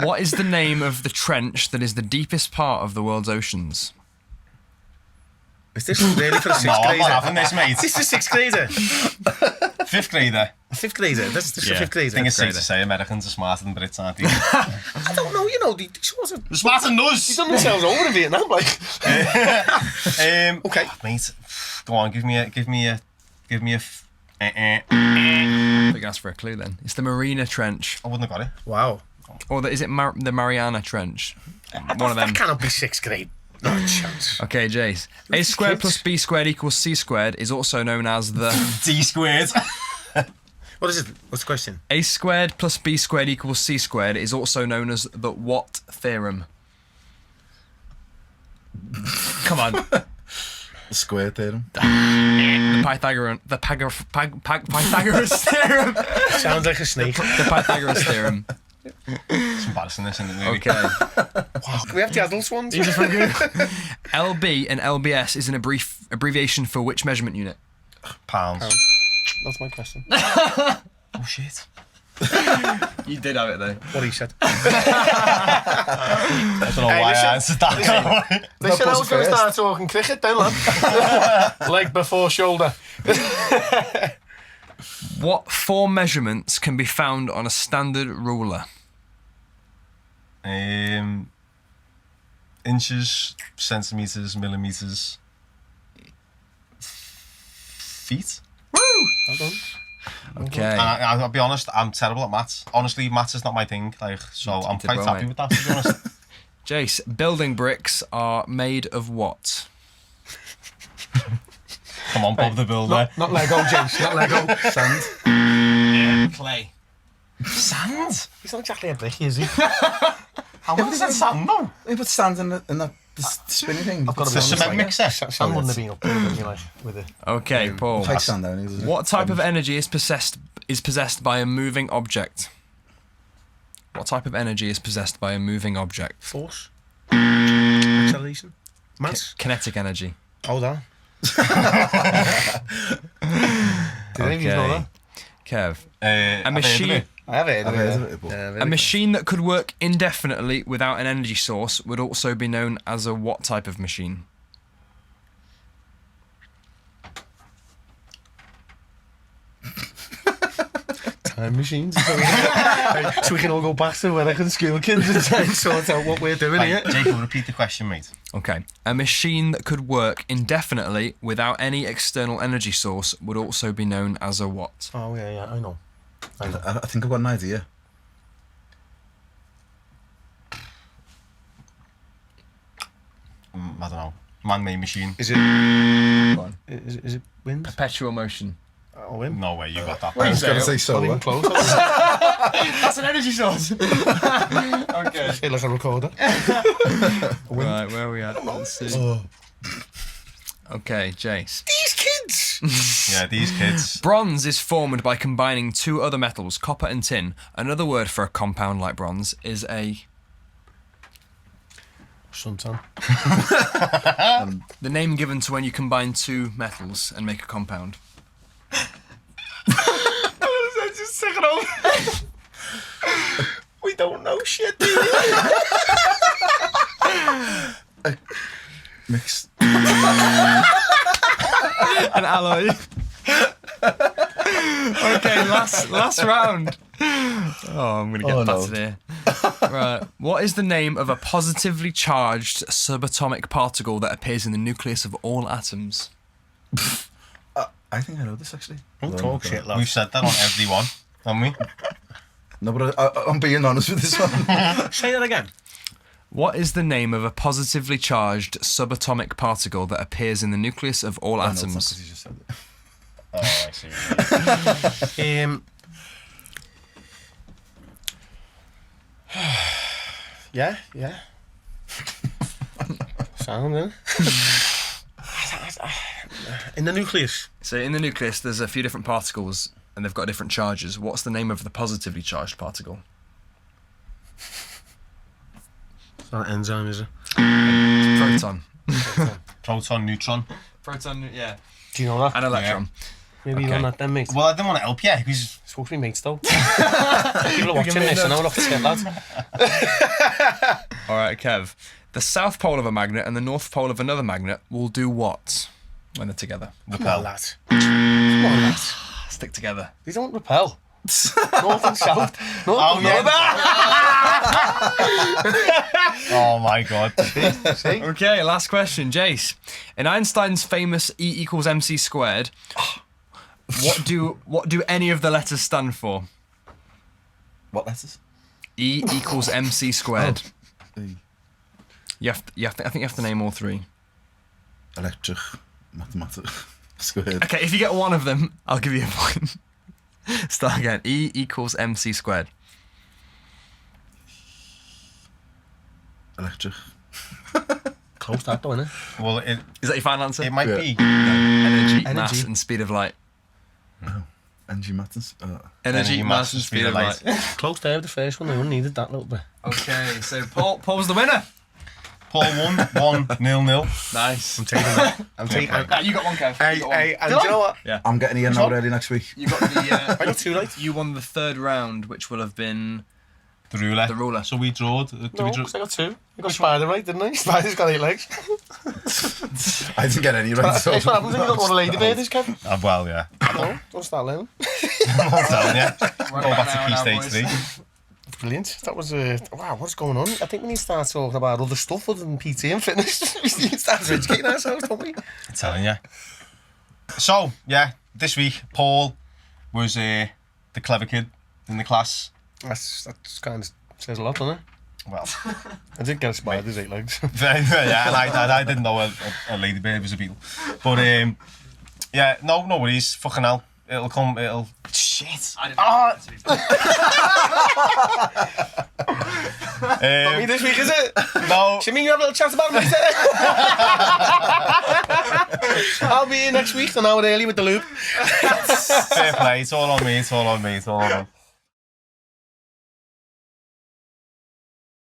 What is the name of the trench that is the deepest part of the world's oceans? Is this really for a 6th No, I'm grader? not having this, mate. This is a 6th grader. 5th grader. 5th grader. This is Yeah. a 5th grader. I think it's safe to grader. say Americans are smarter than Brits, aren't they? I don't know. You know, they sort of They're smarter than us. done themselves over in Vietnam. Like, Okay, mate. Go on, give me a. I think that's for a clue then. It's the Marina Trench. I wouldn't have got it. wow. Or is it the Mariana Trench? One of them. That cannot be 6th grade. Not a chance. Okay, Jace. A squared plus b squared equals c squared is also known as the... D squared. What is it? What's the question? A squared plus b squared equals c squared is also known as the what theorem? Come on. The square theorem. The Pythagoras theorem. Sounds like a snake. The Pythagoras theorem. It's embarrassing, this, isn't it, really? Okay. Can we have the adults ones? LB and LBS is an abbreviation for which measurement unit? Pounds. That's my question. Oh shit. You did have it though. What he said. I don't know why I answered that. Listen, I was going to first. start talking cricket then, lad. Leg before shoulder. What 4 measurements can be found on a standard ruler? Inches, centimeters, millimeters, feet. Well done. Okay. And I'll be honest, I'm terrible at maths. Honestly, maths is not my thing. Like, so I'm did quite well, happy mate. with that. To be honest. Jace, building bricks are made of what? Come on, Bob the Builder. Not Lego, James. Not Lego. Sand. Clay. Sand? He's not exactly a brick, is he? How is that sand though? They put sand in that spinny thing. I've got to The be honest, cement like, mixer. Sand wouldn't have been up there with me, like, with it. Okay, Paul. Like sand down, isn't it? What type of energy is possessed by a moving object? What type of energy is possessed by a moving object? Force. Acceleration. Mass. Kinetic energy. Hold on. Did any of you know that? Kev. A machine- I have heard I've of heard it. of it, but- Yeah, A machine that could work indefinitely without an energy source would also be known as a what type of machine? time machines. So we can all go back to when I can school kids and try and sort out what we're doing here. Right, Jacob, repeat the question, mate. Okay. A machine that could work indefinitely without any external energy source would also be known as a what? Oh, yeah, I know. I think I've got an idea. I don't know. Man-made machine. Is it? Go on. Is it wind? Perpetual motion. Oh, wind. No way, you got that. I was going to say Not even solar. close. That's an energy source. Okay. Feel like a recorder. Right, where are we at? Let's see. Oh. Okay, Jace. These kids! Yeah, these kids. Bronze is formed by combining two other metals, copper and tin. Another word for a compound like bronze is a... Suntan. The name given to when you combine two metals and make a compound. Just stick it on. We don't know shit, do we? Mixed. An alloy. Okay, last round. Oh, I'm gonna get battered here. Right. What is the name of a positively charged subatomic particle that appears in the nucleus of all atoms? I think I know this actually. Don't talk shit, lad. We've said that on every one, haven't we? No, but I'm being honest with this one. Say that again. What is the name of a positively charged subatomic particle that appears in the nucleus of all I know it's not atoms? 'cause you just said it. Oh, I see. Yeah. Sound, eh? In the nucleus. So in the nucleus, there's a few different particles, and they've got different charges. What's the name of the positively charged particle? It's not an enzyme, is it? Proton. Proton, neutron. Proton, yeah. Do you know that? An electron. Maybe you Okay. know that then, mate. Well, I didn't want to help you because It's supposed to be mates, though. People are watching this and I'm not to lads. All right, Kev. The south pole of a magnet and the north pole of another magnet will do what when they're together? Come on, lad. Come on, lad. Stick together. They don't repel. North and south. North Oh, and yeah. north. oh my god. See? Okay, last question, Jace. In Einstein's famous E equals mc squared, what do any of the letters stand for? What letters? E equals mc squared. E. I think you have to name all three. Electric, mathematics, squared. Okay, if you get one of them, I'll give you a point. Start again. E equals mc squared. Electric. Close that, though, innit? Well, it Is that your final answer? might Yeah. be. Energy, Energy. mass, and speed of light. Energy matters. Energy, mass, and speed of light. Close there with the first one. They only needed that little bit. Okay, so Paul's the winner. Paul won 1-0. Nice. I'm taking that. I'm taking. You got one, Kev. Hey, hey, and do you know what? Yeah. I'm getting Ian now ready next week. You got the. I got 2 right. You won the third round, which will have been The ruler. the ruler. So we drawed. No, 'cause I got 2. I got Spider right, didn't I? Spider's got 8 legs. I didn't get any right. So That's what happens when you don't know what a ladybird is, Kevin. Well, yeah. No, don't start learning. I'm telling you. Go back to Key Stage 3. Brilliant. That was wow. What's going on? I think we need to start talking about other stuff other than PT and fitness. We need to start educating ourselves, don't we? I'm telling you. So, yeah, this week, Paul was the clever kid in the class. That's kind of says a lot, doesn't it? Well, I did get a spider's 8 legs. yeah, and I didn't know a ladybird was a beetle. But, yeah, no worries. Fucking hell. It'll come, shit. I didn't know. Not me this week, is it? No. Do you mean you have a little chat about me today? I'll be here next week, an hour early with the loop. Fair play. It's all on me.